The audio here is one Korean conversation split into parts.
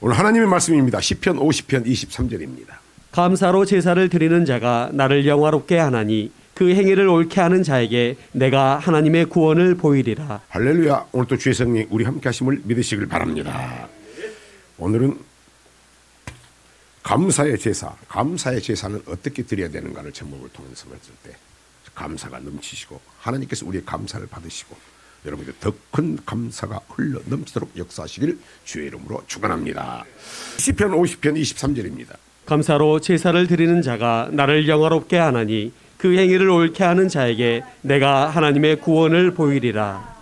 오늘 하나님의 말씀입니다. 시편 50편 23절입니다. 감사로 제사를 드리는 자가 나를 영화롭게 하나니 그 행위를 옳게 하는 자에게 내가 하나님의 구원을 보이리라. 할렐루야. 오늘 또 주의 성령 우리 함께 하심을 믿으시길 바랍니다. 오늘은 감사의 제사는 어떻게 드려야 되는가를 제목을 통해서 봤을 때 감사가 넘치시고 하나님께서 우리의 감사를 받으시고 여러분들 더 큰 감사가 흘러 넘치도록 역사하시길 주의 이름으로 축원합니다. 시편 50편 23절입니다. 감사로 제사를 드리는 자가 나를 영화롭게 하나니 그 행위를 옳게 하는 자에게 내가 하나님의 구원을 보이리라.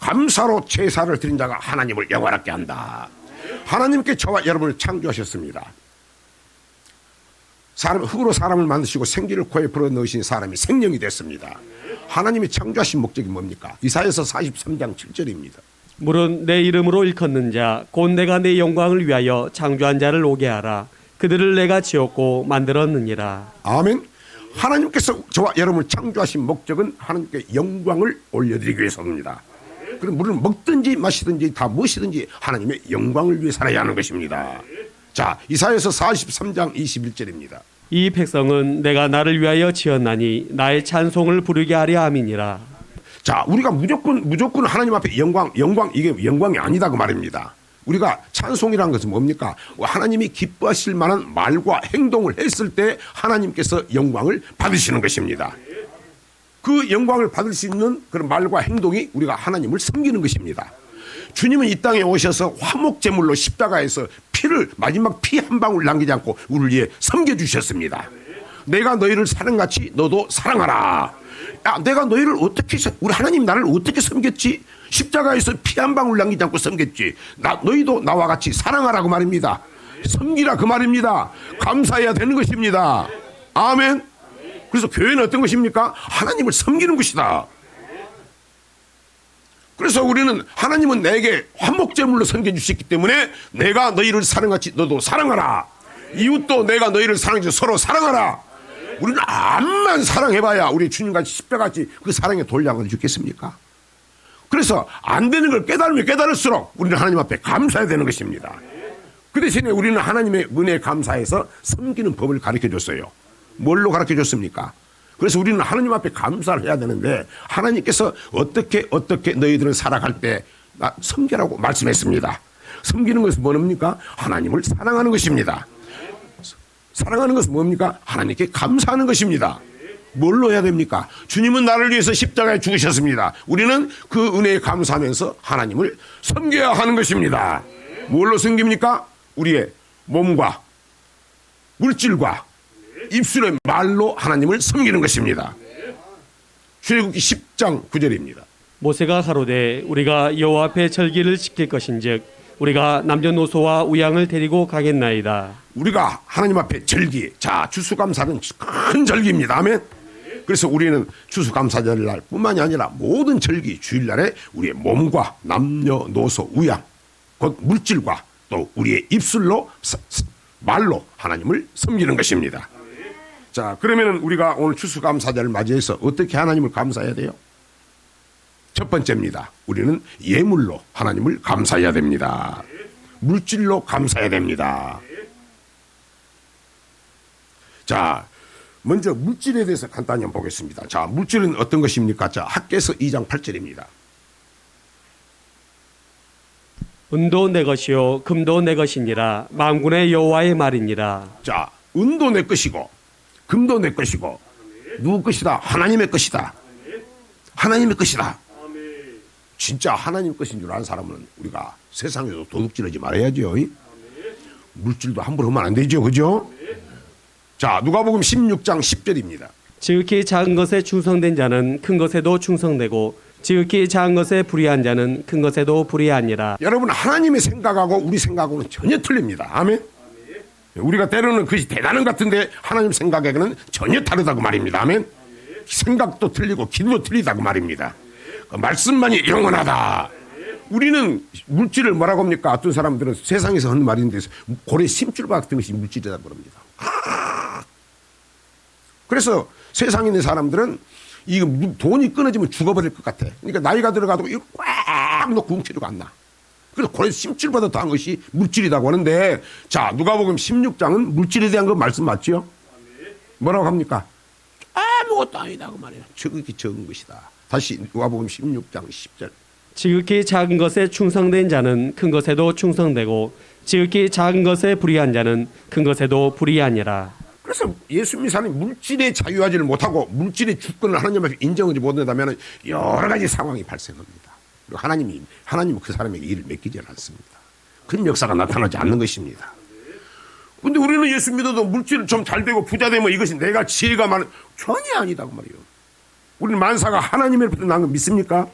감사로 제사를 드린 자가 하나님을 영화롭게 한다. 하나님께 저와 여러분을 창조하셨습니다. 흙으로 사람을 만드시고 생기를 코에 불어넣으신 사람이 생명이 됐습니다. 하나님이 창조하신 목적이 뭡니까? 이사야서 43장 7절입니다. 물은 내 이름으로 일컫는 자 곧 내가 내 영광을 위하여 창조한 자를 오게 하라. 그들을 내가 지었고 만들었느니라. 아멘. 하나님께서 저와 여러분을 창조하신 목적은 하나님께 영광을 올려드리기 위해서입니다. 그럼 물은 먹든지 마시든지 다 무엇이든지 하나님의 영광을 위해 살아야 하는 것입니다. 자, 이사야서 43장 21절입니다. 이 백성은 내가 나를 위하여 지었나니 나의 찬송을 부르게 하려 함이니라. 자, 우리가 무조건 하나님 앞에 영광 이게 영광이 아니다 그 말입니다. 우리가 찬송이라는 것은 뭡니까? 하나님이 기뻐하실 만한 말과 행동을 했을 때 하나님께서 영광을 받으시는 것입니다. 그 영광을 받을 수 있는 그런 말과 행동이 우리가 하나님을 섬기는 것입니다. 주님은 이 땅에 오셔서 화목제물로 십자가에서 마지막 피 한 방울 남기지 않고 우리를 위해 섬겨주셨습니다. 내가 너희를 사랑같이 너도 사랑하라. 야, 내가 너희를 우리 하나님 나를 어떻게 섬겼지? 십자가에서 피 한 방울 남기지 않고 섬겼지. 너희도 나와 같이 사랑하라고 말입니다. 섬기라 그 말입니다. 감사해야 되는 것입니다. 아멘. 그래서 교회는 어떤 것입니까? 하나님을 섬기는 것이다. 그래서 우리는 하나님은 내게 화목제물로 섬겨주셨기 때문에 내가 너희를 사랑같이 너도 사랑하라. 이웃도 내가 너희를 사랑하지 서로 사랑하라. 우리는 암만 사랑해봐야 우리 주님같이 십자가같이 그 사랑의 돌량을 주겠습니까? 그래서 안 되는 걸 깨달으면 깨달을수록 우리는 하나님 앞에 감사해야 되는 것입니다. 그 대신에 우리는 하나님의 은혜에 감사해서 섬기는 법을 가르쳐줬어요. 뭘로 가르쳐줬습니까? 그래서 우리는 하나님 앞에 감사를 해야 되는데 하나님께서 어떻게 너희들을 살아갈 때 섬기라고 말씀했습니다. 섬기는 것은 뭡니까? 하나님을 사랑하는 것입니다. 사랑하는 것은 뭡니까? 하나님께 감사하는 것입니다. 뭘로 해야 됩니까? 주님은 나를 위해서 십자가에 죽으셨습니다. 우리는 그 은혜에 감사하면서 하나님을 섬겨야 하는 것입니다. 뭘로 섬깁니까? 우리의 몸과 물질과 입술의 말로 하나님을 섬기는 것입니다. 출애굽기 10장 9절입니다. 모세가 가로되 우리가 여호와 앞에 절기를 지킬 것인즉 우리가 남녀노소와 우양을 데리고 가겠나이다. 우리가 하나님 앞에 절기, 자 추수감사는 큰 절기입니다. 아멘. 그래서 우리는 추수감사절날 뿐만이 아니라 모든 절기 주일날에 우리의 몸과 남녀노소 우양 곧 물질과 또 우리의 입술로 말로 하나님을 섬기는 것입니다. 자, 그러면 우리가 오늘 추수감사절을 맞이해서 어떻게 하나님을 감사해야 돼요? 첫 번째입니다. 우리는 예물로 하나님을 감사해야 됩니다. 물질로 감사해야 됩니다. 자, 먼저 물질에 대해서 간단히 한번 보겠습니다. 자, 물질은 어떤 것입니까? 자, 학개서 2장 8절입니다. 은도 내 것이요 금도 내 것이니라 만군의 여호와의 말이니라. 자, 은도 내 것이고 금도 내 것이고 누구 것이다? 하나님의 것이다. 하나님의 것이다. 진짜 하나님 것인 줄 아는 사람은 우리가 세상에서 도둑질하지 말아야죠. 물질도 함부로 하면 안 되죠. 그죠? 자, 누가복음 16장 10절입니다. 지극히 작은 것에 충성된 자는 큰 것에도 충성되고 지극히 작은 것에 불의한 자는 큰 것에도 불의하니라. 여러분, 하나님의 생각하고 우리 생각하고는 전혀 틀립니다. 아멘. 우리가 때로는 그것이 대단한 것 같은데 하나님 생각에는 전혀 다르다고 말입니다. 아멘. 생각도 틀리고 기도도 틀리다고 말입니다. 그 말씀만이 영원하다. 우리는 물질을 뭐라고 합니까? 어떤 사람들은 세상에서 하는 말인데 고래 심줄바 같은 것이 물질이라고 그럽니다. 그래서 세상에 있는 사람들은 이거 돈이 끊어지면 죽어버릴 것 같아. 그러니까 나이가 들어가도 이거 꽉 놓고 훔치려고 안 나. 그래서 고레 심줄보다 더한 것이 물질이라고 하는데, 자, 누가복음 16장은 물질에 대한 그 말씀 맞죠? 뭐라고 합니까? 아무것도 아니다 그 말이에요. 지극히 적은 것이다. 다시 누가복음 16장 10절. 지극히 작은 것에 충성된 자는 큰 것에도 충성되고 지극히 작은 것에 불의한 자는 큰 것에도 불의하니라. 그래서 예수 믿는 사람이 물질에 자유하지를 못하고 물질의 주권을 하나님 앞에 인정하지 못한다면 여러 가지 상황이 발생합니다. 그리고 하나님은 그 사람에게 일을 맡기지 않습니다. 그런 역사가 나타나지 않는 것입니다. 근데 우리는 예수 믿어도 물질 좀 잘 되고 부자 되면 이것이 내가 지혜가 많은, 전혀 아니다 그 말이에요. 우리는 만사가 하나님으로부터 난 거 믿습니까?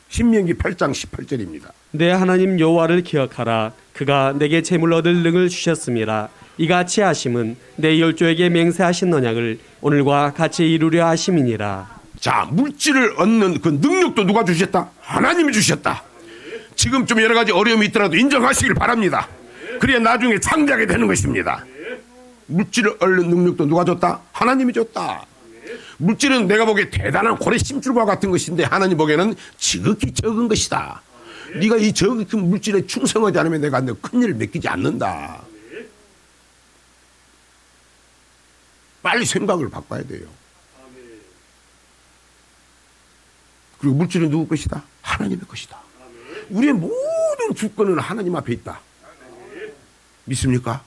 신명기 8장 18절입니다. 내 하나님 여호와를 기억하라. 그가 내게 재물 얻을 능을 주셨음이라. 이같이 하심은 내 열조에게 맹세하신 언약을 오늘과 같이 이루려 하심이니라. 자, 물질을 얻는 그 능력도 누가 주셨다? 하나님이 주셨다. 지금 좀 여러 가지 어려움이 있더라도 인정하시길 바랍니다. 그래야 나중에 창작이 되는 것입니다. 물질을 얻는 능력도 누가 줬다? 하나님이 줬다. 물질은 내가 보기에 대단한 고래 심줄과 같은 것인데 하나님 보기에는 지극히 적은 것이다. 네가 이 적은 물질에 충성하지 않으면 내가 큰 일을 맡기지 않는다. 빨리 생각을 바꿔야 돼요. 그리고 물질은 누구 것이다? 하나님의 것이다. 우리의 모든 주권은 하나님 앞에 있다. 믿습니까?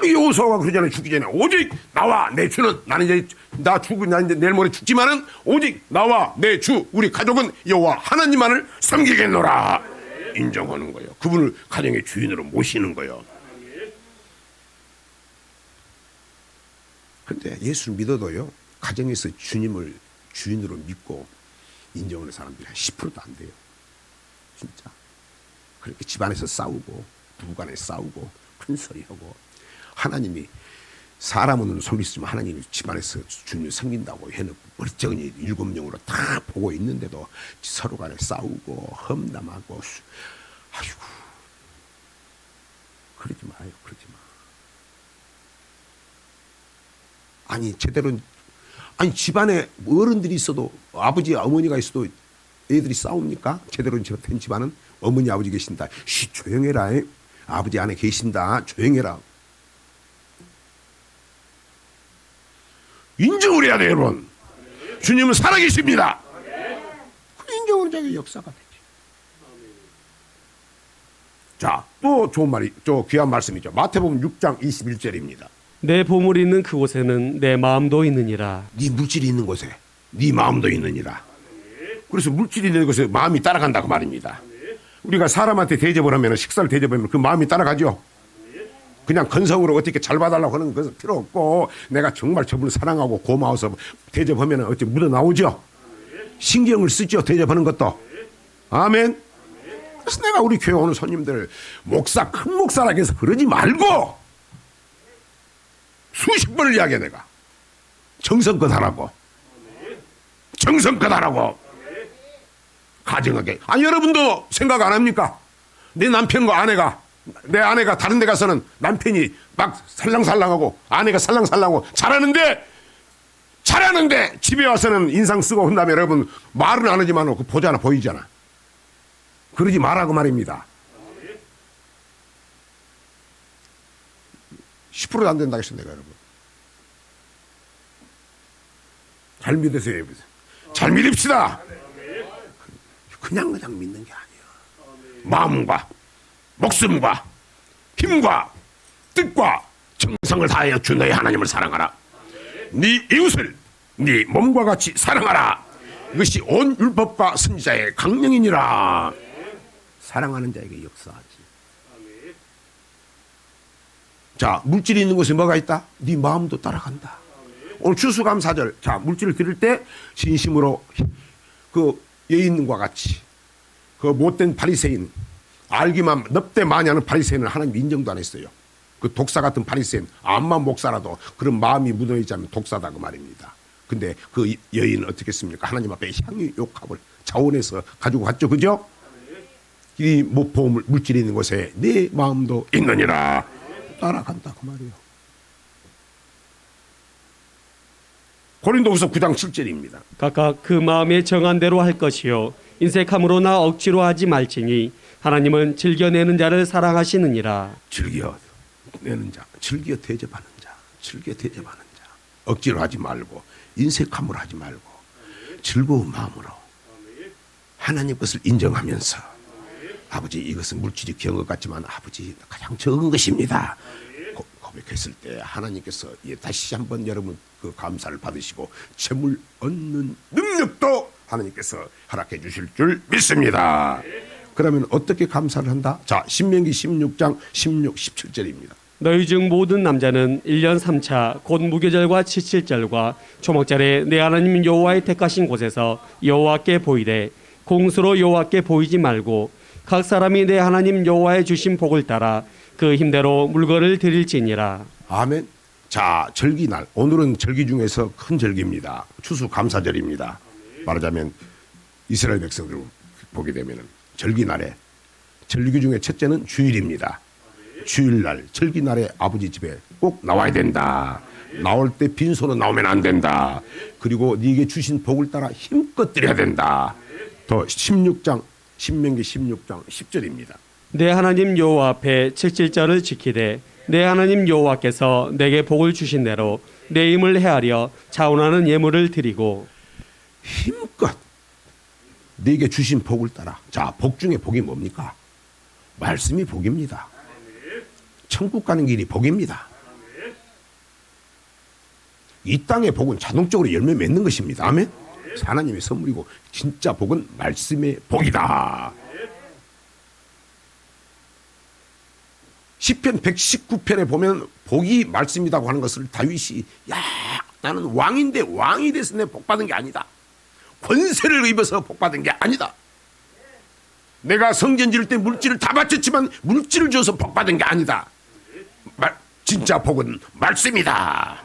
여호수아가 그러잖아요. 죽기 전에 오직 나와 내 주는, 나는 이제 나 죽고 나 이제 내일 모레 죽지만은 오직 나와 내 주 우리 가족은 여호와 하나님만을 섬기겠노라. 인정하는 거예요. 그분을 가정의 주인으로 모시는 거예요. 그런데 예수를 믿어도요, 가정에서 주님을 주인으로 믿고 인정하는 사람들이 한 10%도 안 돼요. 진짜. 그렇게 집안에서 싸우고 부부간에 싸우고 큰 소리하고, 하나님이 사람은 속일 수 있지만 하나님이 집안에서 주님을 섬긴다고 해놓고 멀쩡히 7명으로 다 보고 있는데도 서로 간에 싸우고 험담하고, 아이고, 그러지 마요. 그러지 마. 아니 제대로, 아니 집안에 어른들이 있어도, 아버지 어머니가 있어도 애들이 싸웁니까? 제대로 된 집안은 어머니 아버지 계신다, 쉬 조용해라, 아버지 안에 계신다, 조용해라. 인정을 해야 돼요, 여러분. 주님은 살아계십니다. 그 인정을 자기 역사가 되지. 자, 또 좋은 말이, 또 귀한 말씀이죠. 마태복음 6장 21절입니다. 내 보물이 있는 그곳에는 내 마음도 있느니라. 네 물질이 있는 곳에 네 마음도 있느니라. 그래서 물질이 있는 곳에 마음이 따라간다고 말입니다. 우리가 사람한테 대접을 하면, 식사를 대접하면 그 마음이 따라가죠. 그냥 건성으로 어떻게 잘 봐달라고 하는 것은 필요 없고, 내가 정말 저분을 사랑하고 고마워서 대접하면 어떻게 묻어나오죠. 신경을 쓰죠, 대접하는 것도. 아멘. 그래서 내가 우리 교회 오는 손님들, 목사, 큰 목사라고 해서 그러지 말고 수십 번을 이야기해. 내가 정성껏 하라고, 정성껏 하라고, 가정하게. 아니, 여러분도 생각 안 합니까? 내 남편과 아내가, 내 아내가 다른 데 가서는 남편이 막 살랑살랑하고 아내가 살랑살랑하고 잘하는데 집에 와서는 인상 쓰고 한다음에, 여러분 말은 안 하지만 그 보잖아, 보이잖아. 그러지 말라고 말입니다. 10%도 안 된다고 했어 내가. 여러분 잘 믿으세요. 잘 믿읍시다. 그냥 믿는 게 아니에요. 마음과 목숨과 힘과 뜻과 정성을 다하여 주 너의 하나님을 사랑하라. 네 이웃을 네 몸과 같이 사랑하라. 이것이 온 율법과 선지자의 강령이니라. 사랑하는 자에게 역사하지. 자, 물질이 있는 곳에 뭐가 있다? 네 마음도 따라간다. 오늘 추수감사절, 자, 물질을 드릴 때 진심으로 그 여인과 같이, 그 못된 바리새인, 알기만 넙대 많이 하는 바리새인을 하나님 인정도 안 했어요. 그 독사 같은 바리새인, 암만 목사라도 그런 마음이 묻어있지 않으면 독사다 그 말입니다. 근데 그 여인은 어떻게 했습니까? 하나님 앞에 향유욕합을 자원해서 가지고 갔죠. 그죠? 이 보물, 물질이 있는 곳에 내 마음도 있느니라. 따라간다 그 말이에요. 고린도후서 9장 7절입니다. 각각 그 마음에 정한 대로 할 것이요 인색함으로나 억지로 하지 말지니 하나님은 즐겨내는 자를 사랑하시느니라. 즐겨내는 자, 즐겨 대접하는 자, 즐겨 대접하는 자. 억지로 하지 말고 인색함으로 하지 말고 즐거운 마음으로 하나님 것을 인정하면서 아버지 이것은 물질이 귀한 것 같지만 아버지 가장 적은 것입니다. 고백했을 때 하나님께서 다시 한번 여러분 그 감사를 받으시고 재물 얻는 능력도 하나님께서 허락해 주실 줄 믿습니다. 그러면 어떻게 감사를 한다? 자, 신명기 16장 16, 17절입니다. 너희 중 모든 남자는 1년 3차 곧 무교절과 칠칠절과 초막절에 내 하나님 여호와의 택하신 곳에서 여호와께 보이되 공수로 여호와께 보이지 말고 각 사람이 내 하나님 여호와의 주신 복을 따라 그 힘대로 물건을 드릴지니라. 아멘. 자, 절기날 오늘은 절기 중에서 큰 절기입니다. 추수감사절입니다. 말하자면 이스라엘 백성들 보게 되면 절기날에 절기 중에 첫째는 주일입니다. 주일날 절기날에 아버지 집에 꼭 나와야 된다. 나올 때 빈손으로 나오면 안 된다. 그리고 네게 주신 복을 따라 힘껏 드려야 된다. 더 16장 신명기 16장 10절입니다. 내 하나님 여호와 앞에 칠칠절을 지키되 내 하나님 여호와께서 내게 복을 주신 대로 내 힘을 헤아려 자원하는 예물을 드리고 힘껏 네게 주신 복을 따라. 자, 복 중에 복이 뭡니까? 말씀이 복입니다. 천국 가는 길이 복입니다. 이 땅의 복은 자동적으로 열매 맺는 것입니다. 아멘. 하나님의 선물이고 진짜 복은 말씀의 복이다. 시편 119편에 보면 복이 말씀이라고 하는 것을 다윗이 야 나는 왕인데 왕이 돼서 내 복 받은 게 아니다. 권세를 입어서 복 받은 게 아니다. 내가 성전 지을 때 물질을 다 바쳤지만 물질을 줘서 복 받은 게 아니다. 진짜 복은 말씀이다.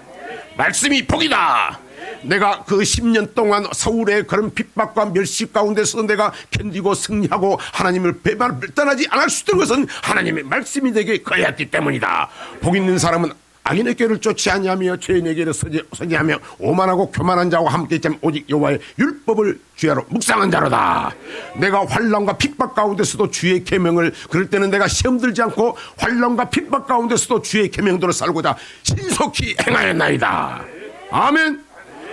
말씀이 복이다. 내가 그 10년 동안 서울의 그런 핍박과 멸시 가운데서 내가 견디고 승리하고 하나님을 배반하지 않을 수 있는 것은 하나님의 말씀이 내게 거하였기 때문이다. 복 있는 사람은 악인의 길을 쫓지 아니하며 죄인의 길을 서지 하며 오만하고 교만한 자와 함께 있자면 오직 여호와의 율법을 주야로 묵상한 자로다. 내가 환난과 핍박 가운데서도 주의 계명을 그럴 때는 내가 시험 들지 않고 환난과 핍박 가운데서도 주의 계명대로 살고자 신속히 행하였나이다. 아멘.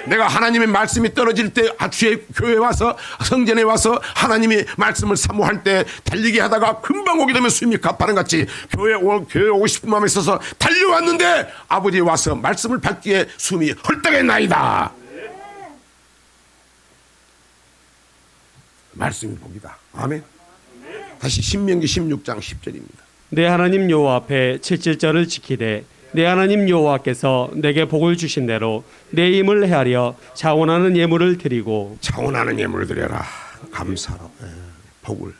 내가 하나님의 말씀이 떨어질 때 주의 교회에 와서 성전에 와서 하나님의 말씀을 사모할 때 달리기 하다가 금방 오게 되면 숨이 가파른 같이 교회에 오고 싶은 마음에 있어서 달려왔는데 아버지 와서 말씀을 받기에 숨이 헐떡했나이다. 말씀이 복이다. 아멘. 다시 신명기 16장 10절입니다. 내 하나님 여호와 앞에 칠칠절을 지키되 내 하나님 여호와께서 내게 복을 주신 대로 내 힘을 헤아려 자원하는 예물을 드리고 자원하는 예물을 드려라. 감사로 복을.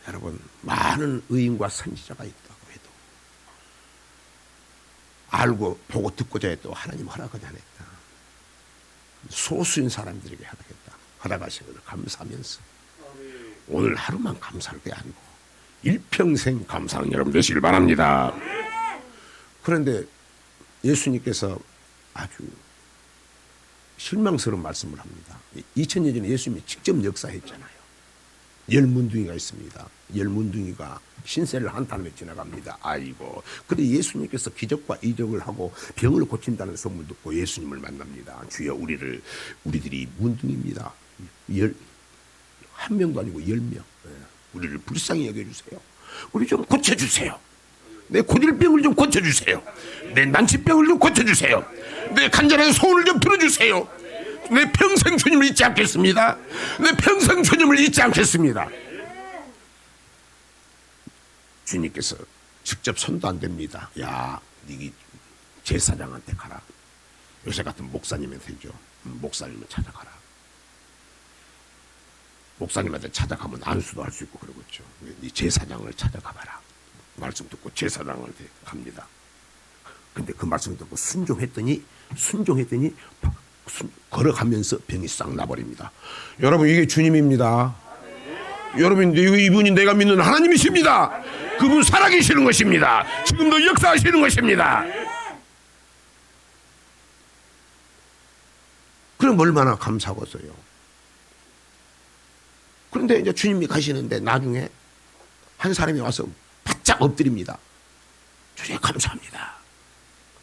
여러분 많은 의인과 선지자가 있다고 해도 알고 보고 듣고자 해도 하나님 허락하지 않았다. 소수인 사람들에게 허락했다. 허락하신 것을 감사하면서 오늘 하루만 감사할 게 아니고 일평생 감사하는 여러분 되시길 바랍니다. 그런데 예수님께서 아주 실망스러운 말씀을 합니다. 2000년 전에 예수님이 직접 역사했잖아요. 열문둥이가 있습니다. 열문둥이가 신세를 한탄하며 지나갑니다. 아이고. 그런데 예수님께서 기적과 이적을 하고 병을 고친다는 소문을 듣고 예수님을 만납니다. 주여 우리들이 문둥이입니다. 한 명도 아니고 10명. 우리를 불쌍히 여겨주세요. 우리 좀 고쳐주세요. 내 고질병을 좀 고쳐주세요. 내 난치병을 좀 고쳐주세요. 내 간절한 소원을 좀 들어주세요. 내 평생 주님을 잊지 않겠습니다. 내 평생 주님을 잊지 않겠습니다. 주님께서 직접 손도 안 댑니다. 야, 네 제사장한테 가라. 요새 같은 목사님한테 되죠. 목사님을 찾아가라. 목사님한테 찾아가면 안수도 할 수 있고 그러겠죠. 네 제사장을 찾아가봐라. 말씀 듣고 제사장한테 갑니다. 근데 그 말씀 듣고 순종했더니 걸어가면서 병이 싹 나버립니다. 여러분 이게 주님입니다. 여러분 이분이 내가 믿는 하나님이십니다. 그분 살아계시는 것입니다. 지금도 역사하시는 것입니다. 그럼 얼마나 감사하겠어요. 그런데 이제 주님이 가시는데 나중에 한 사람이 와서 바짝 엎드립니다. 주님 감사합니다.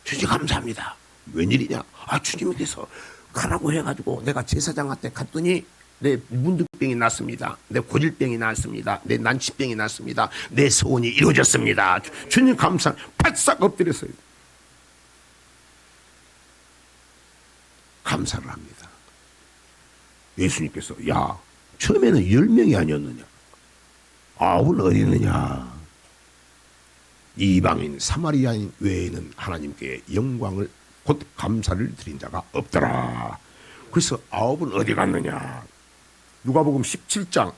주님 감사합니다. 웬일이냐? 아, 주님께서 가라고 해가지고 내가 제사장한테 갔더니 내 문득병이 났습니다. 내 고질병이 났습니다. 내 난치병이 났습니다. 내 소원이 이루어졌습니다. 주님 감사. 바싹 엎드렸어요. 감사를 합니다. 예수님께서 야, 처음에는 10명이 아니었느냐? 9은 어디 있느냐? 이방인 사마리아인 외에는 하나님께 영광을 곧 감사를 드린 자가 없더라. 그래서 9은 어디 갔느냐? 누가복음 17장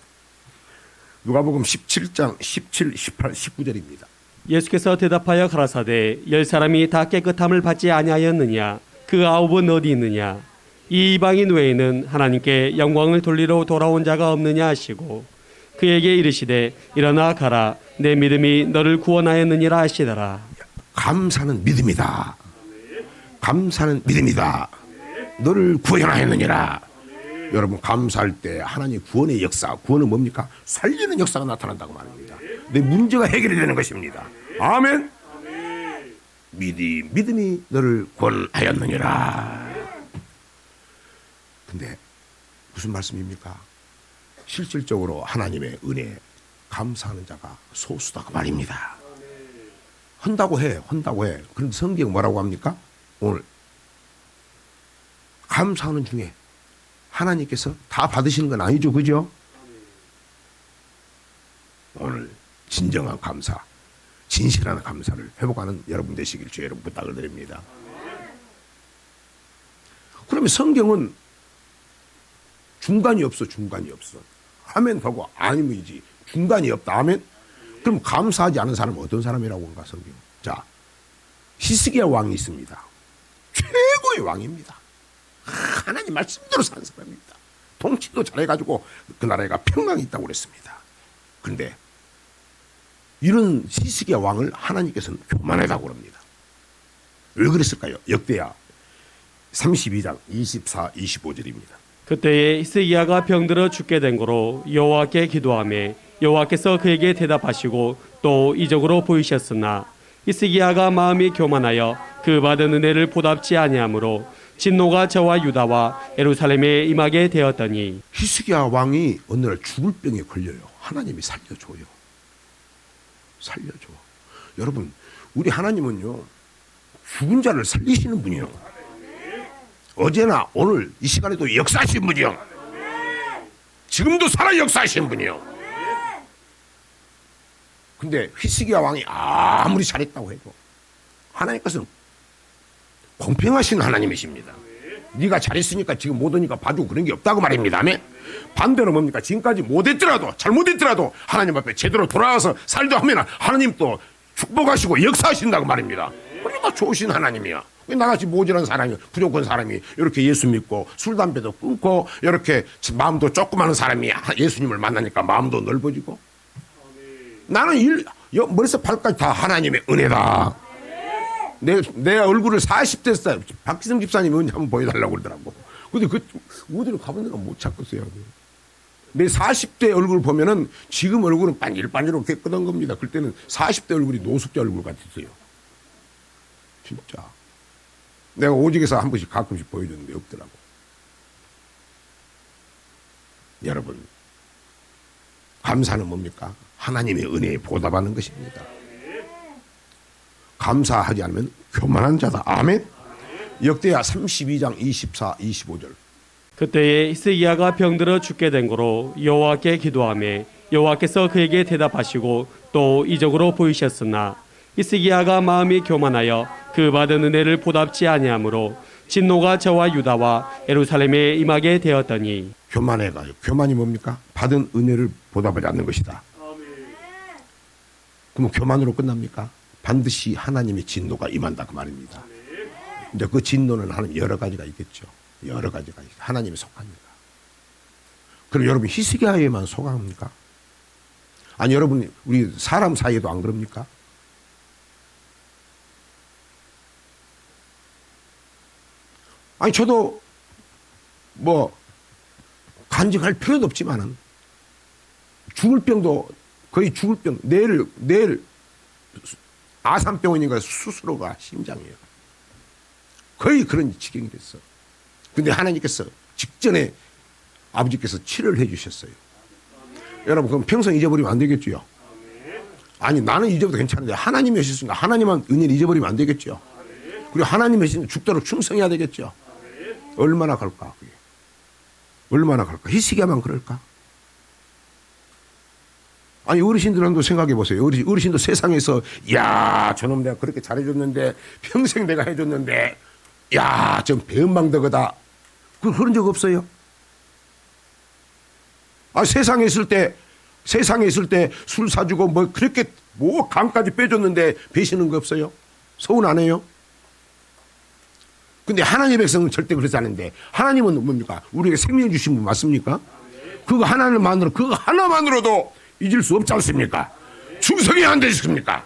17, 18, 19절입니다. 예수께서 대답하여 가라사대 10사람이 다 깨끗함을 받지 아니하였느냐? 그 9은 어디 있느냐? 이 이방인 외에는 하나님께 영광을 돌리러 돌아온 자가 없느냐 하시고 그에게 이르시되 일어나 가라 내 믿음이 너를 구원하였느니라 하시더라. 감사는 믿음이다. 감사는 믿음이다. 너를 구원하였느니라. 여러분 감사할 때 하나님 구원의 역사, 구원은 뭡니까? 살리는 역사가 나타난다고 말합니다. 내 문제가 해결이 되는 것입니다. 아멘. 믿음이 너를 구원하였느니라. 근데 무슨 말씀입니까? 실질적으로 하나님의 은혜에 감사하는 자가 소수다 그 말입니다. 한다고 해. 그런데 성경 뭐라고 합니까? 오늘 감사하는 중에 하나님께서 다 받으시는 건 아니죠, 그죠? 오늘 진정한 감사, 진실한 감사를 회복하는 여러분 되시길 주의 이름 부탁을 드립니다. 그러면 성경은 중간이 없어. 하면 하고 아니면이지. 중간이 없다. 아멘. 그럼 감사하지 않은 사람은 어떤 사람이라고 한가 성경? 자, 히스기야 왕이 있습니다. 최고의 왕입니다. 하나님 말씀대로 산 사람입니다. 통치도 잘해가지고 그 나라가 평강이 있다고 그랬습니다. 그런데 이런 히스기야 왕을 하나님께서는 교만하다고 그럽니다. 왜 그랬을까요? 역대하 32장 24, 25절입니다. 그때에 히스기야가 병들어 죽게 된 거로 여호와께 기도하매 여호와께서 그에게 대답하시고 또 이적으로 보이셨으나 히스기야가 마음이 교만하여 그 받은 은혜를 보답지 아니하므로 진노가 저와 유다와 예루살렘에 임하게 되었더니 히스기야 왕이 어느 날 죽을 병에 걸려요. 하나님이 살려줘요. 여러분 우리 하나님은요 죽은 자를 살리시는 분이요. 어제나 오늘 이 시간에도 역사하신 분이요. 지금도 살아 역사하신 분이요. 근데 히스기야 왕이 아무리 잘했다고 해도 하나님께서는 공평하신 하나님이십니다. 네가 잘했으니까 지금 못 오니까 봐주고 그런 게 없다고 말입니다. 아멘. 반대로 뭡니까? 지금까지 못했더라도 잘못했더라도 하나님 앞에 제대로 돌아와서 살다 하면 하나님 또 축복하시고 역사하신다고 말입니다. 그러니까 좋으신 하나님이야. 나같이 모질한 사람이 부족한 사람이 이렇게 예수 믿고 술 담배도 끊고 이렇게 마음도 조그마한 사람이 예수님을 만나니까 마음도 넓어지고 나는 머리에서 발까지 다 하나님의 은혜다. 내 얼굴을 40대 때 박기성 집사님이 언제 한번 보여달라고 그러더라고. 근데 어디로 가본 데가 못 찾겠어요. 내 40대 얼굴 보면은 지금 얼굴은 반질반질하고 깨끗한 겁니다. 그때는 40대 얼굴이 노숙자 얼굴 같았어요. 진짜. 내가 오직에서 한 번씩 가끔씩 보여줬는데 없더라고. 여러분, 감사는 뭡니까? 하나님의 은혜에 보답하는 것입니다. 감사하지 않으면 교만한 자다. 아멘. 역대하 32장 24, 25절. 그때에 히스기야가 병들어 죽게 된 거로 여호와께 기도하매 여호와께서 그에게 대답하시고 또 이적으로 보이셨으나 히스기야가 마음이 교만하여 그 받은 은혜를 보답지 아니하므로 진노가 저와 유다와 예루살렘에 임하게 되었더니 교만해가지고 교만이 뭡니까? 받은 은혜를 보답하지 않는 것이다. 그럼 교만으로 끝납니까? 반드시 하나님의 진노가 임한다 그 말입니다. 이제 그 진노는 하나님 여러 가지가 있겠죠. 여러 가지가 하나님의 속합니다. 그럼 여러분 히스기야에만 속합니까? 아니 여러분 우리 사람 사이에도 안 그럽니까? 아니 저도 뭐 간직할 필요도 없지만은 죽을 병도 거의 죽을 병. 내일 아산병원인가 수술호가 심장이에요. 거의 그런 지경이 됐어. 근데 하나님께서 직전에 아버지께서 치료를 해주셨어요. 여러분 그럼 평생 잊어버리면 안 되겠죠. 아니 나는 잊어버려도 괜찮은데 하나님이 하셨으니까 하나님만 은혜를 잊어버리면 안 되겠죠. 그리고 하나님이 하신 죽도록 충성해야 되겠죠. 얼마나 갈까 그게. 얼마나 갈까. 히스기야만 그럴까. 아니 어르신들도 생각해 보세요. 어르신도 세상에서 야 저놈 내가 그렇게 잘해줬는데 평생 내가 해줬는데 야 좀 배은망덕하다. 그런 적 없어요? 아 세상에 있을 때 술 사주고 뭐 그렇게 뭐 강까지 빼줬는데 배시는 거 없어요? 서운 안 해요? 근데 하나님의 백성은 절대 그렇지 않은데 하나님은 뭡니까? 우리에게 생명 주신 분 맞습니까? 그거 하나만으로도 잊을 수 없지 않습니까? 충성이 안 되십니까?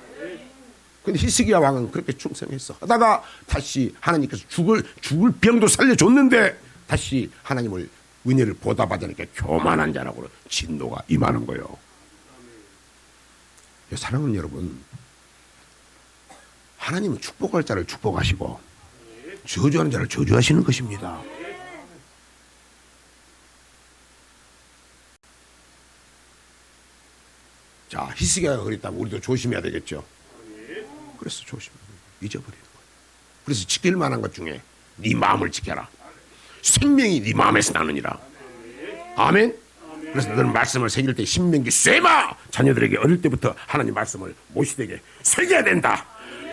근데 히스기야 왕은 그렇게 충성했어. 하다가 다시 하나님께서 죽을 병도 살려줬는데 다시 하나님을 은혜를 보답하자니까 교만한 자라고 진노가 임하는 거예요. 사랑하는 여러분, 하나님은 축복할 자를 축복하시고 저주하는 자를 저주하시는 것입니다. 자, 히스기야가 그랬다면 우리도 조심해야 되겠죠. 그래서 조심해야 돼요. 잊어버리는 거예요. 그래서 지킬 만한 것 중에 네 마음을 지켜라. 생명이 네 마음에서 나느니라. 아멘. 그래서 너는 말씀을 새길 때 신명기 쇠마 자녀들에게 어릴 때부터 하나님 말씀을 못시되게 새겨야 된다.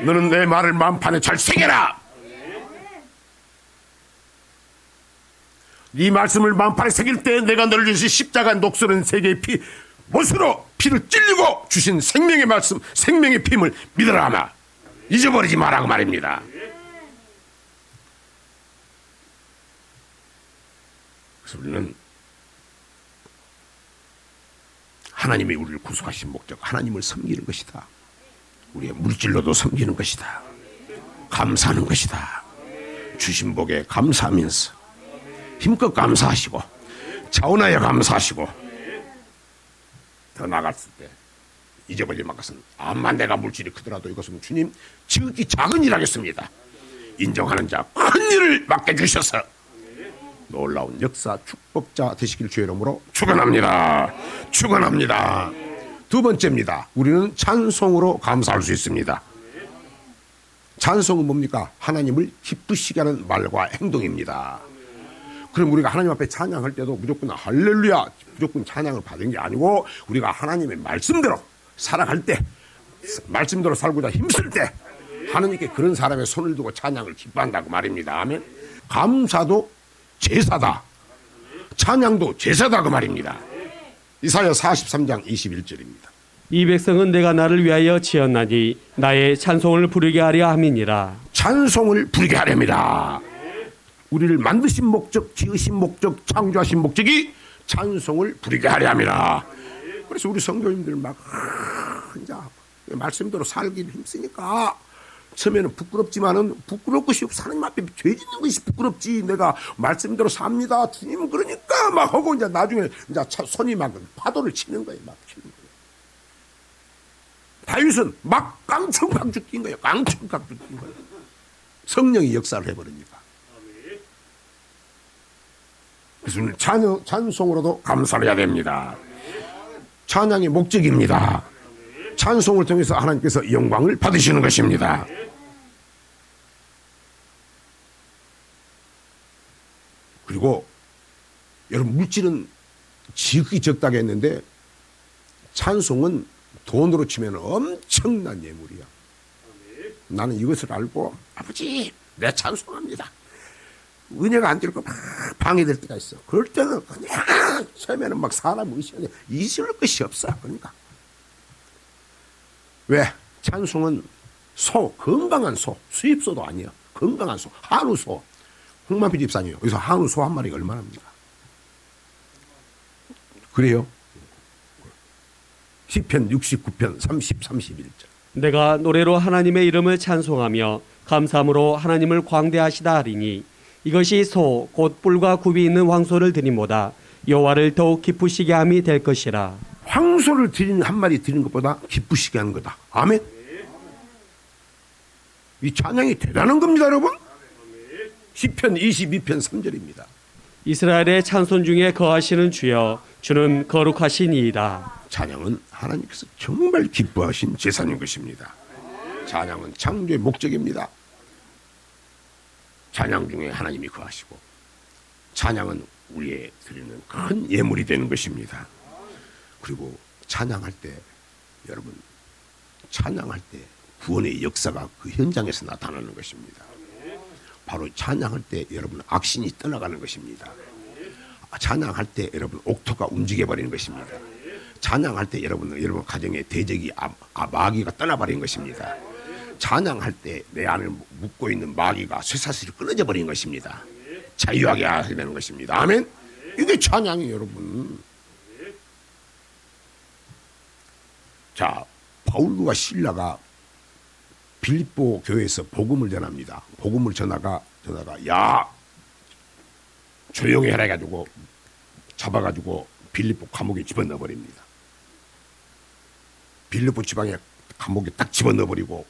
너는 내 말을 마음판에 잘 새겨라. 네 말씀을 마음판에 새길 때 내가 너를 주신 십자가 녹슬은 세계의 피 못으로 피를 찔리고 주신 생명의 말씀 생명의 피임을 믿어라 하마. 잊어버리지 말라고 말입니다. 그래서 우리는 하나님이 우리를 구속하신 목적 하나님을 섬기는 것이다. 우리의 물질로도 섬기는 것이다. 감사하는 것이다. 주신 복에 감사하면서 힘껏 감사하시고 자원하여 감사하시고 더 나갔을 때 잊어버릴 만큼은 암만 내가 물질이 크더라도 이것은 주님 지극히 작은 일 하겠습니다. 인정하는 자 큰 일을 맡겨주셔서 놀라운 역사 축복자 되시길 주의 이름으로 축원합니다. 축원합니다. 두 번째입니다. 우리는 찬송으로 감사할 수 있습니다. 찬송은 뭡니까? 하나님을 기쁘시게 하는 말과 행동입니다. 그럼 우리가 하나님 앞에 찬양할 때도 무조건 할렐루야 무조건 찬양을 받은 게 아니고 우리가 하나님의 말씀대로 살아갈 때 말씀대로 살고자 힘쓸 때 하나님께 그런 사람의 손을 두고 찬양을 기뻐한다고 말입니다. 아멘. 감사도 제사다. 찬양도 제사다 그 말입니다. 이사야 43장 21절입니다. 이 백성은 내가 나를 위하여 지었나니 나의 찬송을 부르게 하려 함이니라. 찬송을 부르게 하렵니다. 우리를 만드신 목적, 지으신 목적, 창조하신 목적이 찬송을 부르게 하려 함이라. 그래서 우리 성도님들 막 이제 말씀대로 살기 힘쓰니까 처음에는 부끄럽지만은 부끄러울 것이 없어. 하나님 앞에 죄 짓는 것이 부끄럽지. 내가 말씀대로 삽니다. 주님은 그러니까 막 하고 이제 나중에 이제 손이 막 파도를 치는 거예요. 막 치는 거예요. 다윗은 막 깡충깡충 뛴 거예요. 깡충깡충 뛴 거예요. 성령이 역사를 해버리니까. 그래서 우리는 찬송으로도 감사를 해야 됩니다. 찬양의 목적입니다. 찬송을 통해서 하나님께서 영광을 받으시는 것입니다. 그리고 여러분 물질은 지극히 적다고 했는데 찬송은 돈으로 치면 엄청난 예물이야. 나는 이것을 알고 아버지 내 찬송합니다. 은혜가 안 될 거 막 방해될 때가 있어. 그럴 때는 그냥 처음에는 막 사람 의식하게 잊을 것이 없어. 그러니까 왜? 찬송은 건강한 소, 수입소도 아니야. 건강한 소, 한우소. 홍만필 집사님 여기서 한우소 한 마리가 얼마나입니까? 그래요? 시편 69편 30, 31절. 내가 노래로 하나님의 이름을 찬송하며 감사함으로 하나님을 광대하시다 하리니 이것이 소 곧 뿔과 굽이 있는 황소를 드림보다 여호와를 더욱 기쁘시게 함이 될 것이라. 황소를 드리는 한 마리 드리는 것보다 기쁘시게 하는 거다. 아멘. 이 찬양이 대단한 겁니다, 여러분. 시편 22편 3절입니다. 이스라엘의 찬송 중에 거하시는 주여 주는 거룩하시니이다. 찬양은 하나님께서 정말 기뻐하신 제사인 것입니다. 찬양은 창조의 목적입니다. 찬양 중에 하나님이 거하시고 찬양은 우리의 드리는 큰 예물이 되는 것입니다. 그리고 찬양할 때 여러분 찬양할 때 구원의 역사가 그 현장에서 나타나는 것입니다. 바로 찬양할 때 여러분 악신이 떠나가는 것입니다. 찬양할 때 여러분 옥토가 움직여버리는 것입니다. 찬양할 때 여러분 가정의 대적이 마귀가 떠나버린 것입니다. 찬양할 때 내 안을 묶고 있는 마귀가 쇠사슬이 끊어져 버린 것입니다. 자유하게 하게 되는 것입니다. 아멘. 이게 찬양이에요, 여러분. 자, 바울과 실라가 빌립보 교회에서 복음을 전합니다. 복음을 전하가 야 조용히 해라 해가지고 잡아가지고 빌립보 감옥에 집어넣어 버립니다. 빌립보 지방에 감옥에 딱 집어넣어 버리고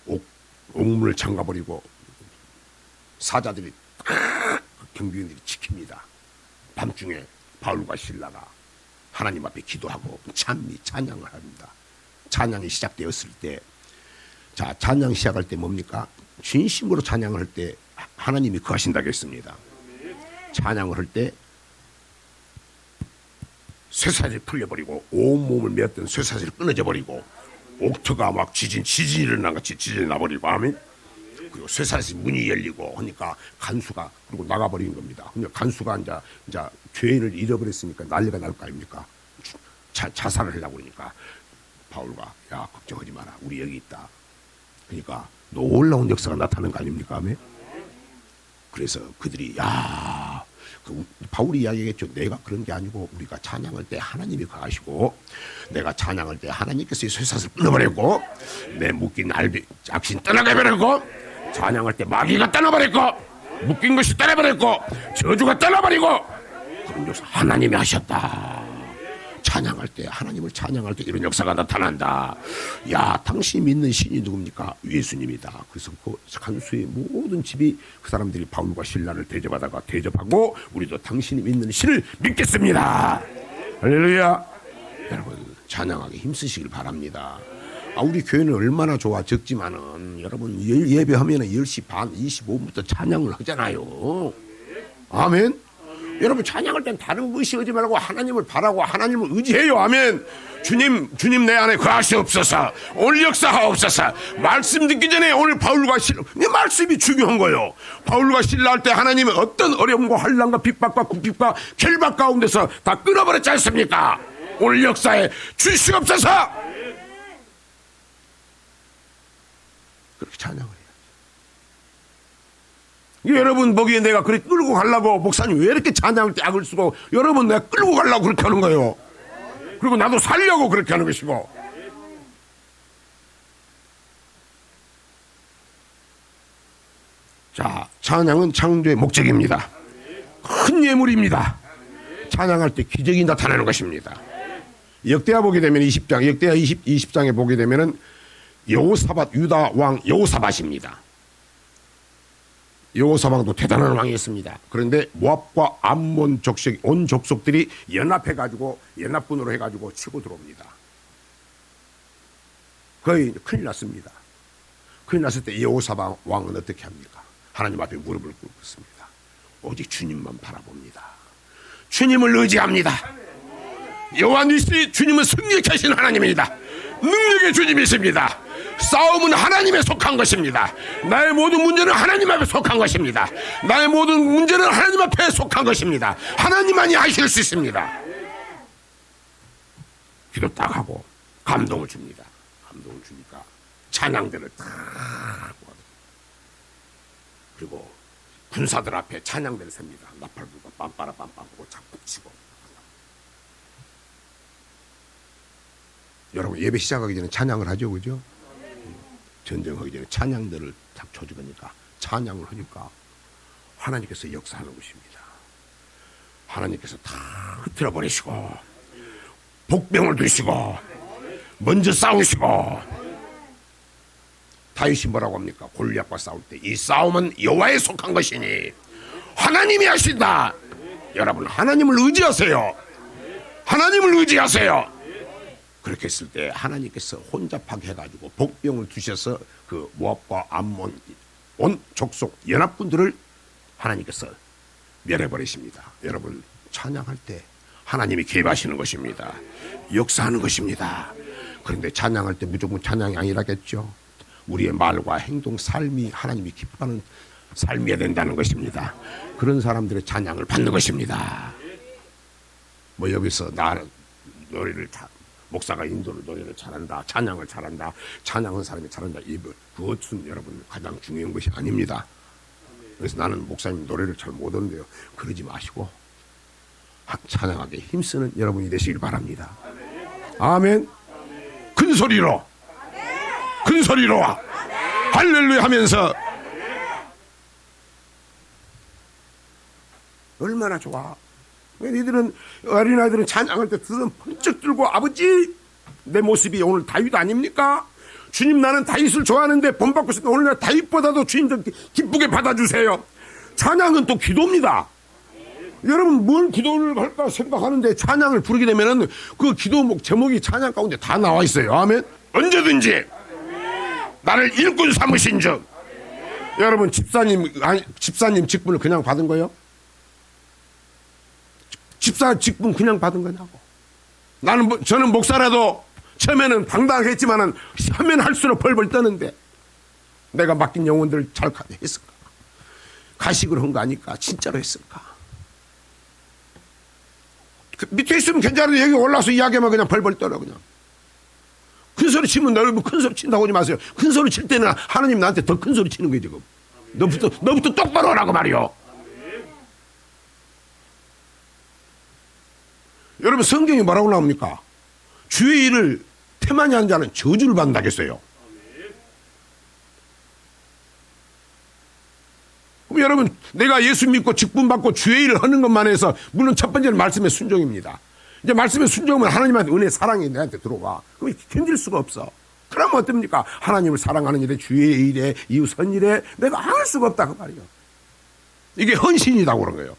옥문을 잠가 버리고 사자들이 경비원들이 지킵니다. 밤중에 바울과 실라가 하나님 앞에 기도하고 찬양을 합니다. 찬양이 시작되었을 때, 자, 찬양 시작할 때 뭡니까? 진심으로 찬양을 할 때 하나님이 거하신다고 했습니다. 찬양을 할 때 쇠사슬이 풀려버리고 온몸을 메었던 쇠사슬이 끊어져 버리고 옥토가 막 지진이 일어난 같이 지진이 나버리고 아멘. 그리고 쇠사슬 문이 열리고 하니까 간수가 그리고 나가버린 겁니다. 근데 간수가 이제 죄인을 잃어버렸으니까 난리가 날 거 아닙니까? 자살을 하려고 그러니까 바울과 야 걱정하지 마라 우리 여기 있다. 그러니까 놀라운 역사가 나타나는 거 아닙니까? 아멘. 그래서 그들이 바울이 이야기했죠. 내가 그런 게 아니고 우리가 찬양할 때 하나님이 거하시고 내가 찬양할 때 하나님께서 쇠사슬 끊어버렸고 내 묶인 악신 떠나가버렸고 찬양할 때 마귀가 떠나버렸고 묶인 것이 떠나버렸고 저주가 떠나버리고 그런 역사 하나님이 하셨다. 찬양할 때 하나님을 찬양할 때 이런 역사가 나타난다. 야 당신이 믿는 신이 누굽니까? 예수님이다. 그래서 그 간수의 모든 집이 그 사람들이 바울과 실라를 대접하고 우리도 당신이 믿는 신을 믿겠습니다. 할렐루야. 여러분 찬양하기 힘쓰시길 바랍니다. 우리 교회는 얼마나 좋아. 적지만은 여러분 예배하면은 10시 반 25분부터 찬양을 하잖아요. 아멘. 여러분 찬양할 땐 다른 거 의식하지 말고 하나님을 바라고 하나님을 의지해요. 아멘. 주님 내 안에 거하시옵소서. 오늘 역사하옵소서. 말씀 듣기 전에 오늘 바울과 실라 이 말씀이 중요한 거예요. 바울과 실라 할 때 하나님의 어떤 어려움과 환난과 핍박과 궁핍과 결박 가운데서 다 끊어버렸지 않습니까? 오늘 역사에 주시옵소서. 그렇게 찬양을 해요. 여러분 보기에 내가 그렇게 끌고 가려고 목사님 왜 이렇게 찬양을 때 악을 쓰고 여러분 내가 끌고 가려고 그렇게 하는 거예요. 그리고 나도 살려고 그렇게 하는 것이고. 자, 찬양은 창조의 목적입니다. 큰 예물입니다. 찬양할 때 기적이 나타나는 것입니다. 역대하 보게 되면 20장 역대하 20장에 보게 되면은 여호사밧 유다 왕 여호사밧입니다. 여호사밧도 대단한 왕이었습니다. 그런데 모압과 암몬 족속 온 족속들이 연합해가지고 연합군으로 해가지고 치고 들어옵니다. 거의 큰일 났습니다. 큰일 났을 때 여호사밧 왕은 어떻게 합니까? 하나님 앞에 무릎을 꿇습니다. 오직 주님만 바라봅니다. 주님을 의지합니다. 여호와 니시 주님은 승리케 하신 하나님입니다. 능력의 주님이십니다. 싸움은 하나님에 속한 것입니다. 나의 모든 문제는 하나님 앞에 속한 것입니다. 나의 모든 문제는 하나님 앞에 속한 것입니다. 하나님만이 하실 수 있습니다. 기도 딱 하고 감동을 줍니다. 감동을 주니까 찬양들을 딱 하고 그리고 군사들 앞에 찬양들을 셉니다. 나팔 불고 빰빠라 빰빰 하고 자꾸 치고. 여러분 예배 시작하기 전에 찬양을 하죠, 그죠? 전쟁하기 전에 찬양들을 딱 쳐주니까 찬양을 하니까 하나님께서 역사하는 것입니다. 하나님께서 다 흐트러 버리시고 복병을 두시고 먼저 싸우시고. 다윗이 뭐라고 합니까? 골리앗과 싸울 때 이 싸움은 여호와에 속한 것이니 하나님이 하신다. 여러분, 하나님을 의지하세요. 하나님을 의지하세요. 그렇게 했을 때 하나님께서 혼잡하게 해가지고 복병을 두셔서 그 모압과 암몬 온 족속 연합군들을 하나님께서 멸해버리십니다. 여러분, 찬양할 때 하나님이 개입하시는 것입니다. 역사하는 것입니다. 그런데 찬양할 때 무조건 찬양이 아니라겠죠. 우리의 말과 행동, 삶이 하나님이 기뻐하는 삶이어야 된다는 것입니다. 그런 사람들의 찬양을 받는 것입니다. 뭐 여기서 나는 노래를 목사가 인도를 노래를 잘한다, 찬양을 잘한다, 찬양한 사람이 잘한다, 그것은 여러분 가장 중요한 것이 아닙니다. 그래서 나는 목사님 노래를 잘 못하는데요, 그러지 마시고 찬양하게 힘쓰는 여러분이 되시길 바랍니다. 아멘. 큰 소리로 할렐루야 하면서. 얼마나 좋아. 너희들은, 어린아이들은 찬양할 때 두손 번쩍 들고, 아버지 내 모습이 오늘 다윗 아닙니까? 주님, 나는 다윗을 좋아하는데 본받고 싶다. 오늘 날 다윗보다도 주님 좀 기쁘게 받아주세요. 찬양은 또 기도입니다. 여러분, 뭘 기도를 할까 생각하는데 찬양을 부르게 되면은 그 기도 제목이 찬양 가운데 다 나와 있어요. 아멘. 언제든지 나를 일꾼 삼으신 즉. 여러분, 집사님 직분을 그냥 받은 거예요? 집사 직분 그냥 받은 거냐고. 저는 목사라도 처음에는 당당했지만은 하면 할수록 벌벌 떠는데 내가 맡긴 영혼들을 잘 했을까? 가식을 한 거 아닐까? 진짜로 했을까? 그 밑에 있으면 괜찮은데 여기 올라서 이야기하면 그냥 벌벌 떨어. 그냥 큰 소리 치면 여러분 큰 소리 친다고 하지 마세요. 큰 소리 칠 때는 하나님 나한테 더 큰 소리 치는 거예요. 지금 너부터 똑바로 하라고 말이요. 여러분, 성경이 뭐라고 나옵니까? 주의 일을 태만히 하는 자는 저주를 받는다겠어요. 그럼 여러분, 내가 예수 믿고 직분 받고 주의 일을 하는 것만 해서, 물론 첫 번째는 말씀의 순종입니다. 이제 말씀의 순종은 하나님한테 은혜, 사랑이 내한테 들어와. 그럼 견딜 수가 없어. 그러면 어떻습니까? 하나님을 사랑하는 일에, 주의 일에, 이웃 선일에 내가 할 수가 없다 그 말이에요. 이게 헌신이라고 그런 거예요.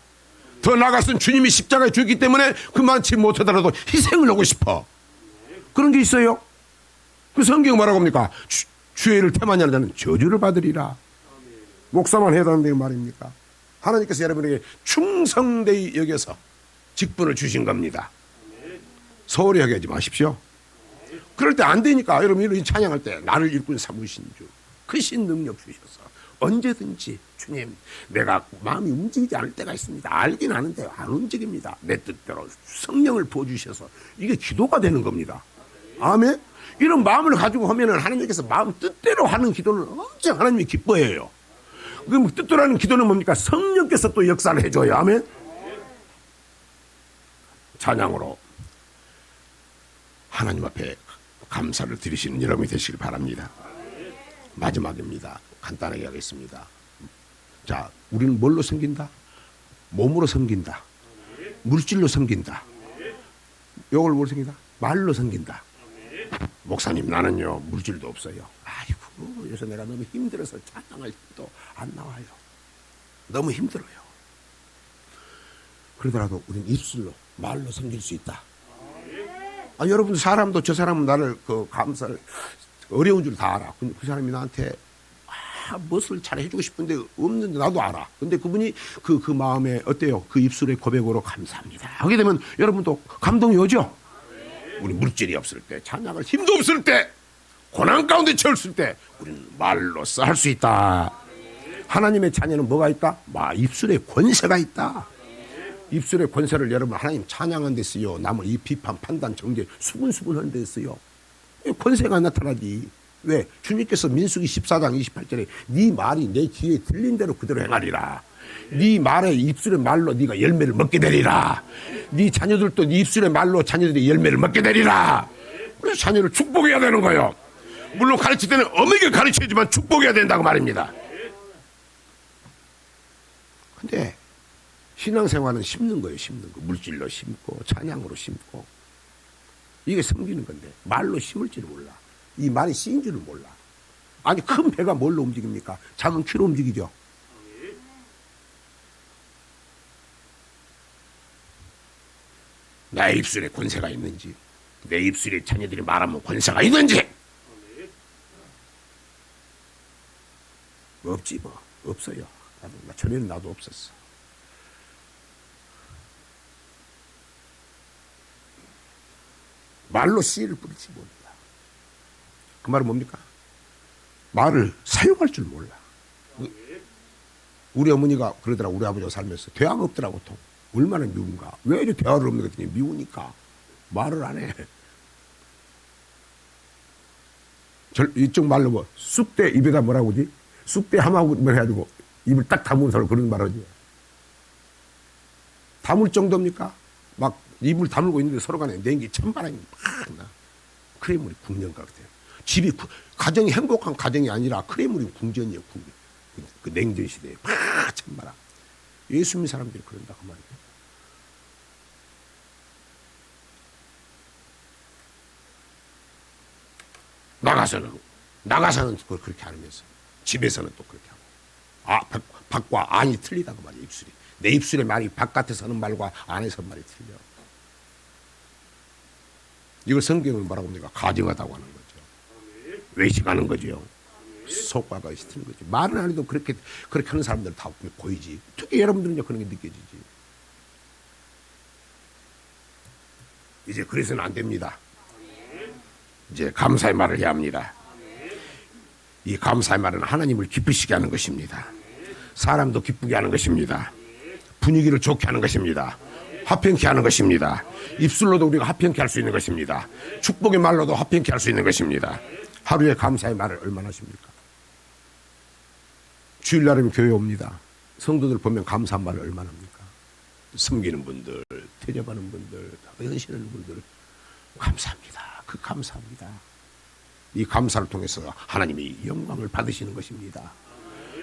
더 나아가서는 주님이 십자가에 죽기 때문에 그만치 못하더라도 희생을 하고 싶어. 그런 게 있어요. 그 성경 뭐라고 합니까? 주의 일을 태만히 하는 자는 저주를 받으리라. 목사만 해당되는 말입니까? 하나님께서 여러분에게 충성되이 여겨서 직분을 주신 겁니다. 소홀히 하게 하지 마십시오. 그럴 때 안 되니까 여러분 찬양할 때 나를 일꾼 삼으신 주 크신 능력 주셔서 언제든지 주님, 내가 마음이 움직이지 않을 때가 있습니다. 알긴 아는데 안 움직입니다. 내 뜻대로 성령을 부어주셔서 이게 기도가 되는 겁니다. 아멘. 이런 마음을 가지고 하면은 하나님께서 마음 뜻대로 하는 기도는 엄청 하나님이 기뻐해요. 그럼 뜻대로 하는 기도는 뭡니까? 성령께서 또 역사를 해줘요. 아멘. 찬양으로 하나님 앞에 감사를 드리시는 여러분이 되시길 바랍니다. 마지막입니다. 간단하게 하겠습니다. 자, 우리는 뭘로 섬긴다? 몸으로 섬긴다. 물질로 섬긴다. 이걸 뭘 섬긴다? 말로 섬긴다. 목사님, 나는요 물질도 없어요. 아이고, 요새 내가 너무 힘들어서 찬양할 때도 안 나와요. 너무 힘들어요. 그러더라도 우리는 입술로, 말로 섬길 수 있다. 여러분, 사람도 저 사람은 나를 감사를 어려운 줄 다 알아. 근데 그 사람이 나한테 무엇을 잘 해주고 싶은데 없는데 나도 알아. 근데 그분이 그 마음에 어때요? 그 입술의 고백으로 감사합니다 하게 되면 여러분도 감동이 오죠? 우리 물질이 없을 때, 찬양할 힘도 없을 때, 고난 가운데 처했을 때 우리는 말로써 할 수 있다. 하나님의 자녀는 뭐가 있다? 입술에 권세가 있다. 입술의 권세를 여러분 하나님 찬양한 데 쓰요. 남을 이 비판, 판단, 정죄, 수군수군하는 데 쓰요. 권세가 나타나지. 왜? 주님께서 민수기 14장 28절에 네 말이 내 귀에 들린 대로 그대로 행하리라. 네 말의 입술의 말로 네가 열매를 먹게 되리라. 네 자녀들도 네 입술의 말로 자녀들이 열매를 먹게 되리라. 그래서 자녀를 축복해야 되는 거예요. 물론 가르칠 때는 엄하게 가르쳐야지만 축복해야 된다고 말입니다. 근데 신앙생활은 심는 거예요. 심는 거. 물질로 심고 찬양으로 심고. 이게 섬기는 건데 말로 심을 줄을 몰라. 이 말이 씌인 줄을 몰라. 아니 큰 배가 뭘로 움직입니까? 작은 키로 움직이죠. 내 입술에 권세가 있는지, 내 입술에 자녀들이 말하면 권세가 있는지 없지 뭐. 없어요. 전에는 나도 없었어. 말로 씨를 뿌리지 몰라. 그 말은 뭡니까? 말을 사용할 줄 몰라. 우리 어머니가 그러더라. 우리 아버지가 살면서 대화가 없더라고. 통. 얼마나 미운가. 왜 이렇게 대화를 없는 거 같더니 미우니까 말을 안 해. 이쪽 말로 뭐 쑥대 입에다 뭐라고 하지? 쑥대 함하고 뭐 해가지고 입을 딱 다무는 사람 그런 말 하지. 다물 정도입니까? 막 입을 다물고 있는데 서로 간에 냉기 찬바람이 막 나. 크레물이 궁전 같아요. 집이 가정이 행복한 가정이 아니라 크레물이 궁전이에요. 궁전. 그 냉전 시대에 막 찬바람. 예수 믿는 사람들이 그런다 그 말이에요. 나가서는 그걸 그렇게 하면서 집에서는 또 그렇게 하고 밖과 안이 틀리다 그 말이에요. 입술이 내 입술의 말이 바깥에서 하는 말과 안에서 하는 말이 틀려. 이걸 성경은 뭐라고 합니까? 가증하다고 하는 거죠. 외식하는 거죠. 속과 것이 틀린 거죠. 말은 안 해도 그렇게 하는 사람들 다 보이지. 특히 여러분들은 그런 게 느껴지지. 이제 그래서는 안 됩니다. 이제 감사의 말을 해야 합니다. 이 감사의 말은 하나님을 기쁘시게 하는 것입니다. 사람도 기쁘게 하는 것입니다. 분위기를 좋게 하는 것입니다. 화평케 하는 것입니다. 입술로도 우리가 화평케 할 수 있는 것입니다. 축복의 말로도 화평케 할 수 있는 것입니다. 하루에 감사의 말을 얼마나 하십니까? 주일날이면 교회 옵니다. 성도들 보면 감사한 말을 얼마나 합니까? 섬기는 분들, 대접하는 분들, 헌신하는 분들 감사합니다. 그 감사합니다. 이 감사를 통해서 하나님이 영광을 받으시는 것입니다.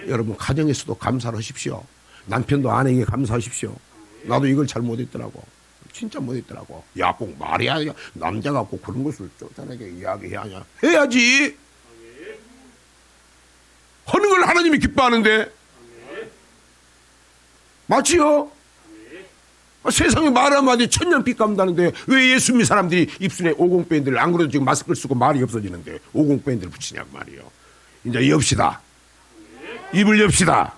여러분 가정에서도 감사를 하십시오. 남편도 아내에게 감사하십시오. 나도 이걸 잘 못했더라고. 진짜 못했더라고. 야, 꼭 말해야 남자가 꼭 그런 것을 쫓아내게 이야기해야 하냐. 해야지. 하는 걸 하나님이 기뻐하는데. 맞지요? 세상에 말 한마디 천년빛 감다는데 왜 예수 믿는 사람들이 입술에 오공밴드를 안 그래도 지금 마스크를 쓰고 말이 없어지는데 오공밴드를 붙이냐고 말이요. 이제 엽시다. 입을 엽시다.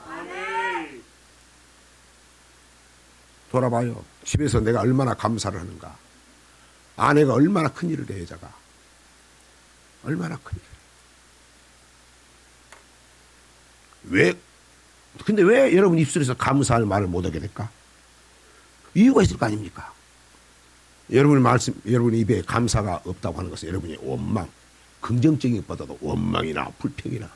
돌아봐요. 집에서 내가 얼마나 감사를 하는가. 아내가 얼마나 큰일을 해. 여자가 얼마나 큰일. 근데 왜 여러분 입술에서 감사할 말을 못하게 될까? 이유가 있을 거 아닙니까? 여러분의 입에 감사가 없다고 하는 것은 여러분의 원망, 긍정적인 것보다도 원망이나 불평이나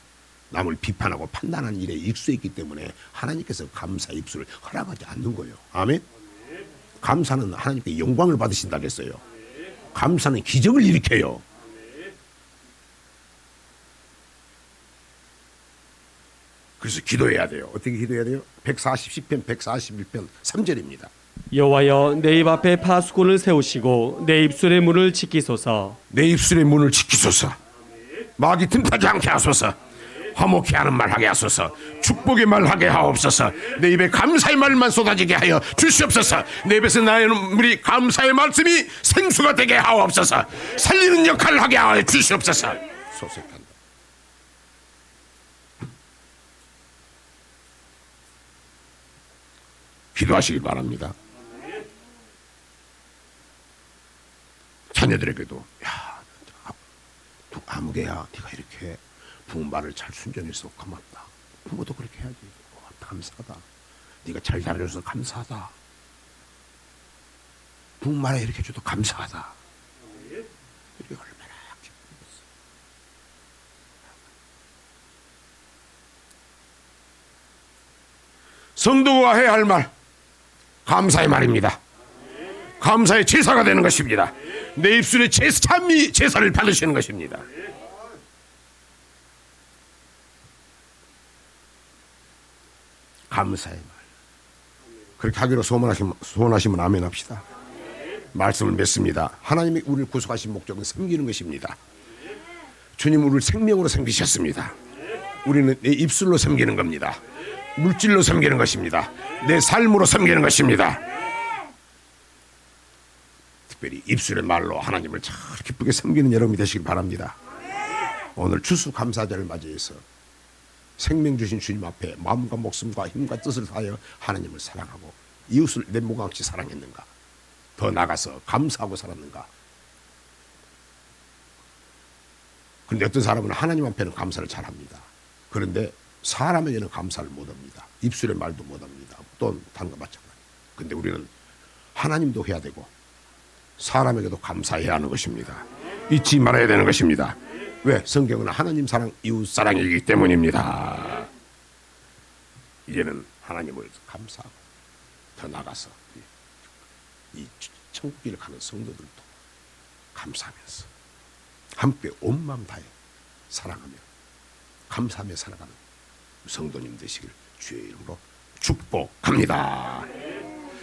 남을 비판하고 판단하는 일에 익숙해 있기 때문에 하나님께서 감사 입술을 허락하지 않는 거예요. 아멘? 감사는 하나님께 영광을 받으신다고 했어요. 감사는 기적을 일으켜요. 그래서 기도해야 돼요. 어떻게 기도해야 돼요? 140편 141편 3절입니다. 여호와여 내 입 앞에 파수꾼을 세우시고 내 입술의 문을 지키소서. 내 입술의 문을 지키소서. 마귀 틈타지 않게 하소서. 화목케 하는 말 하게 하소서. 축복의 말 하게 하옵소서. 내 입에 감사의 말만 쏟아지게 하여 주시옵소서. 내 입에서 나오는 감사의 말씀이 생수가 되게 하옵소서. 살리는 역할을 하게 하여 주시옵소서. 소색한다. 기도하시길 바랍니다. 자녀들에게도 야 아무개야 네가 이렇게 부모 말을 잘 순종해서 고맙다. 부모도 그렇게 해야지. 고맙다. 감사하다. 네가 잘 자라줘서 감사하다. 부모 말에 이렇게 해줘도 감사하다. 이게 얼마나 기쁘겠어. 성도가 해야 할 말 감사의 말입니다. 감사의 제사가 되는 것입니다. 내 입술에 찬미 제사를 받으시는 것입니다. 감사의 말. 그렇게 하기로 소원하시면 아멘 합시다. 말씀을 맺습니다. 하나님이 우리를 구속하신 목적은 섬기는 것입니다. 주님 우리를 생명으로 섬기셨습니다. 우리는 내 입술로 섬기는 겁니다. 물질로 섬기는 것입니다. 내 삶으로 섬기는 것입니다. 특별히 입술의 말로 하나님을 잘 기쁘게 섬기는 여러분이 되시길 바랍니다. 오늘 추수감사절을 맞이해서 생명 주신 주님 앞에 마음과 목숨과 힘과 뜻을 다하여 하나님을 사랑하고 이웃을 내 몸과 같이 사랑했는가, 더 나아가서 감사하고 살았는가. 그런데 어떤 사람은 하나님 앞에는 감사를 잘합니다. 그런데 사람에게는 감사를 못합니다. 입술의 말도 못합니다. 또 다른 거 마찬가지. 그런데 우리는 하나님도 해야 되고 사람에게도 감사해야 하는 것입니다. 잊지 말아야 되는 것입니다. 왜? 성경은 하나님 사랑, 이웃 사랑이기 때문입니다. 이제는 하나님을 감사하고 더 나가서 이 천국길을 가는 성도들도 감사하면서 함께 온 마음 다해 사랑하며 감사하며 살아가는 성도님 되시길 주의 이름으로 축복합니다.